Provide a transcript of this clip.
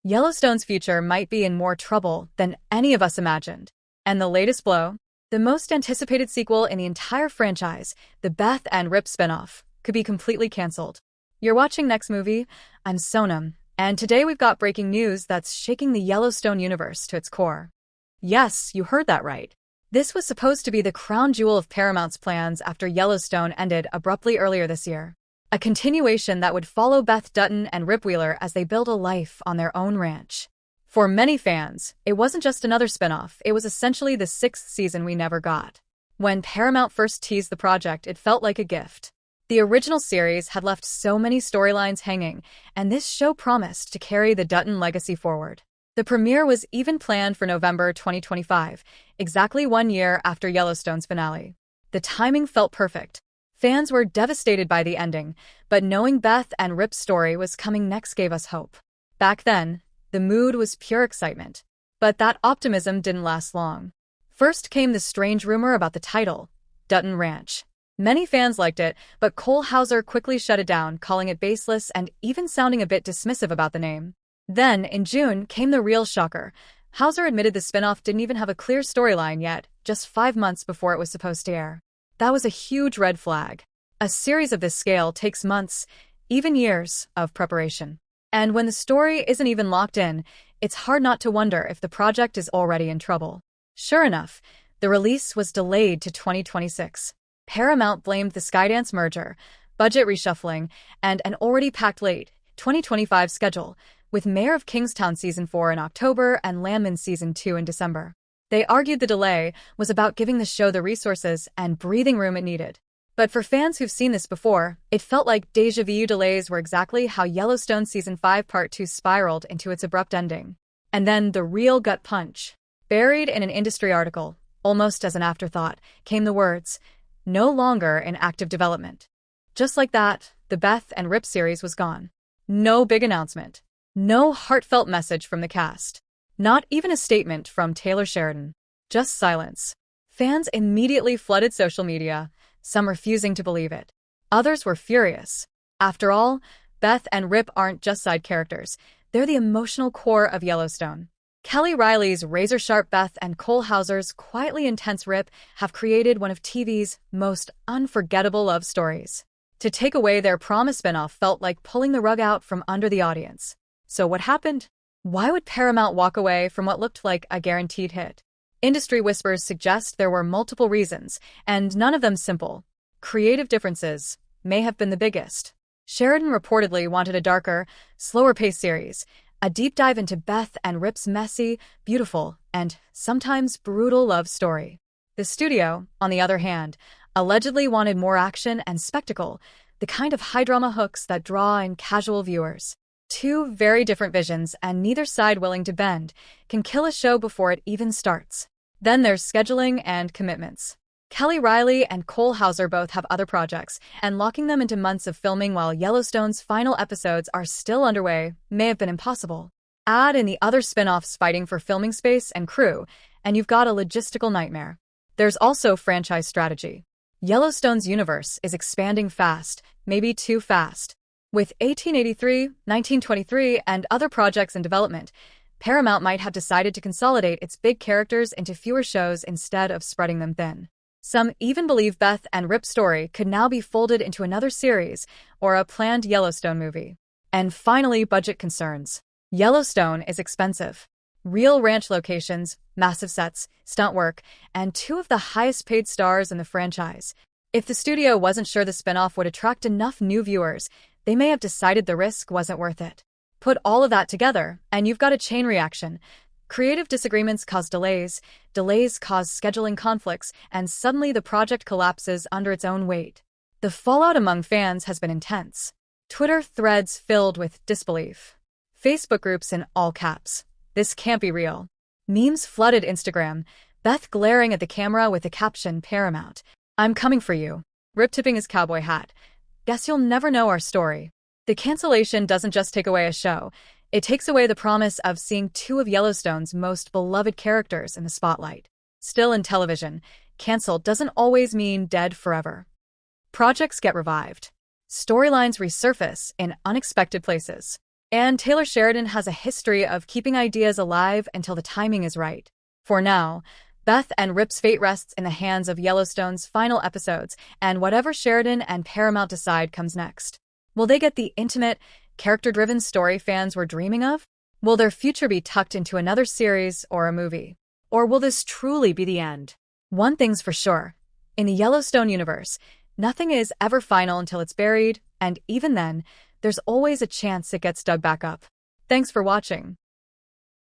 Yellowstone's future might be in more trouble than any of us imagined. And the latest blow? The most anticipated sequel in the entire franchise, the Beth and Rip spinoff, could be completely cancelled. You're watching Next Movie? I'm Sonam, and today we've got breaking news that's shaking the Yellowstone universe to its core. Yes, you heard that right. This was supposed to be the crown jewel of Paramount's plans after Yellowstone ended abruptly earlier this year. A continuation that would follow Beth Dutton and Rip Wheeler as they build a life on their own ranch. For many fans, it wasn't just another spinoff, it was essentially the sixth season we never got. When Paramount first teased the project, it felt like a gift. The original series had left so many storylines hanging, and this show promised to carry the Dutton legacy forward. The premiere was even planned for November 2025, exactly 1 year after Yellowstone's finale. The timing felt perfect. Fans were devastated by the ending, but knowing Beth and Rip's story was coming next gave us hope. Back then, the mood was pure excitement. But that optimism didn't last long. First came the strange rumor about the title, Dutton Ranch. Many fans liked it, but Cole Hauser quickly shut it down, calling it baseless and even sounding a bit dismissive about the name. Then, in June, came the real shocker. Hauser admitted the spinoff didn't even have a clear storyline yet, just 5 months before it was supposed to air. That was a huge red flag. A series of this scale takes months, even years, of preparation. And when the story isn't even locked in, it's hard not to wonder if the project is already in trouble. Sure enough, the release was delayed to 2026. Paramount blamed the Skydance merger, budget reshuffling, and an already packed late 2025 schedule, with Mayor of Kingstown Season 4 in October and Landman Season 2 in December. They argued the delay was about giving the show the resources and breathing room it needed. But for fans who've seen this before, it felt like déjà vu delays were exactly how Yellowstone Season 5 Part 2 spiraled into its abrupt ending. And then the real gut punch. Buried in an industry article, almost as an afterthought, came the words, "No longer in active development." Just like that, the Beth and Rip series was gone. No big announcement. No heartfelt message from the cast. Not even a statement from Taylor Sheridan. Just silence. Fans immediately flooded social media, some refusing to believe it. Others were furious. After all, Beth and Rip aren't just side characters. They're the emotional core of Yellowstone. Kelly Riley's razor-sharp Beth and Cole Hauser's quietly intense Rip have created one of TV's most unforgettable love stories. To take away their promised spinoff felt like pulling the rug out from under the audience. So what happened? Why would Paramount walk away from what looked like a guaranteed hit? Industry whispers suggest there were multiple reasons, and none of them simple. Creative differences may have been the biggest. Sheridan reportedly wanted a darker, slower-paced series, a deep dive into Beth and Rip's messy, beautiful, and sometimes brutal love story. The studio, on the other hand, allegedly wanted more action and spectacle, the kind of high-drama hooks that draw in casual viewers. Two very different visions, and neither side willing to bend, can kill a show before it even starts. Then there's scheduling and commitments. Kelly Riley and Cole Hauser both have other projects, and locking them into months of filming while Yellowstone's final episodes are still underway may have been impossible. Add in the other spin-offs fighting for filming space and crew, and you've got a logistical nightmare. There's also franchise strategy. Yellowstone's universe is expanding fast, maybe too fast. With 1883, 1923, and other projects in development, Paramount might have decided to consolidate its big characters into fewer shows instead of spreading them thin. Some even believe Beth and Rip's story could now be folded into another series or a planned Yellowstone movie. And finally, budget concerns. Yellowstone is expensive. Real ranch locations, massive sets, stunt work, and two of the highest-paid stars in the franchise. If the studio wasn't sure the spinoff would attract enough new viewers, they may have decided the risk wasn't worth it. Put all of that together, and you've got a chain reaction. Creative disagreements cause delays, delays cause scheduling conflicts, and suddenly the project collapses under its own weight. The fallout among fans has been intense. Twitter threads filled with disbelief. Facebook groups in all caps. This can't be real. Memes flooded Instagram, Beth glaring at the camera with the caption Paramount, "I'm coming for you." Rip tipping his cowboy hat. "Guess you'll never know our story." The cancellation doesn't just take away a show, it takes away the promise of seeing two of Yellowstone's most beloved characters in the spotlight. Still, in television, canceled doesn't always mean dead forever. Projects get revived. Storylines resurface in unexpected places. And Taylor Sheridan has a history of keeping ideas alive until the timing is right. For now, Beth and Rip's fate rests in the hands of Yellowstone's final episodes, and whatever Sheridan and Paramount decide comes next. Will they get the intimate, character-driven story fans were dreaming of? Will their future be tucked into another series or a movie? Or will this truly be the end? One thing's for sure. In the Yellowstone universe, nothing is ever final until it's buried, and even then, there's always a chance it gets dug back up. Thanks for watching.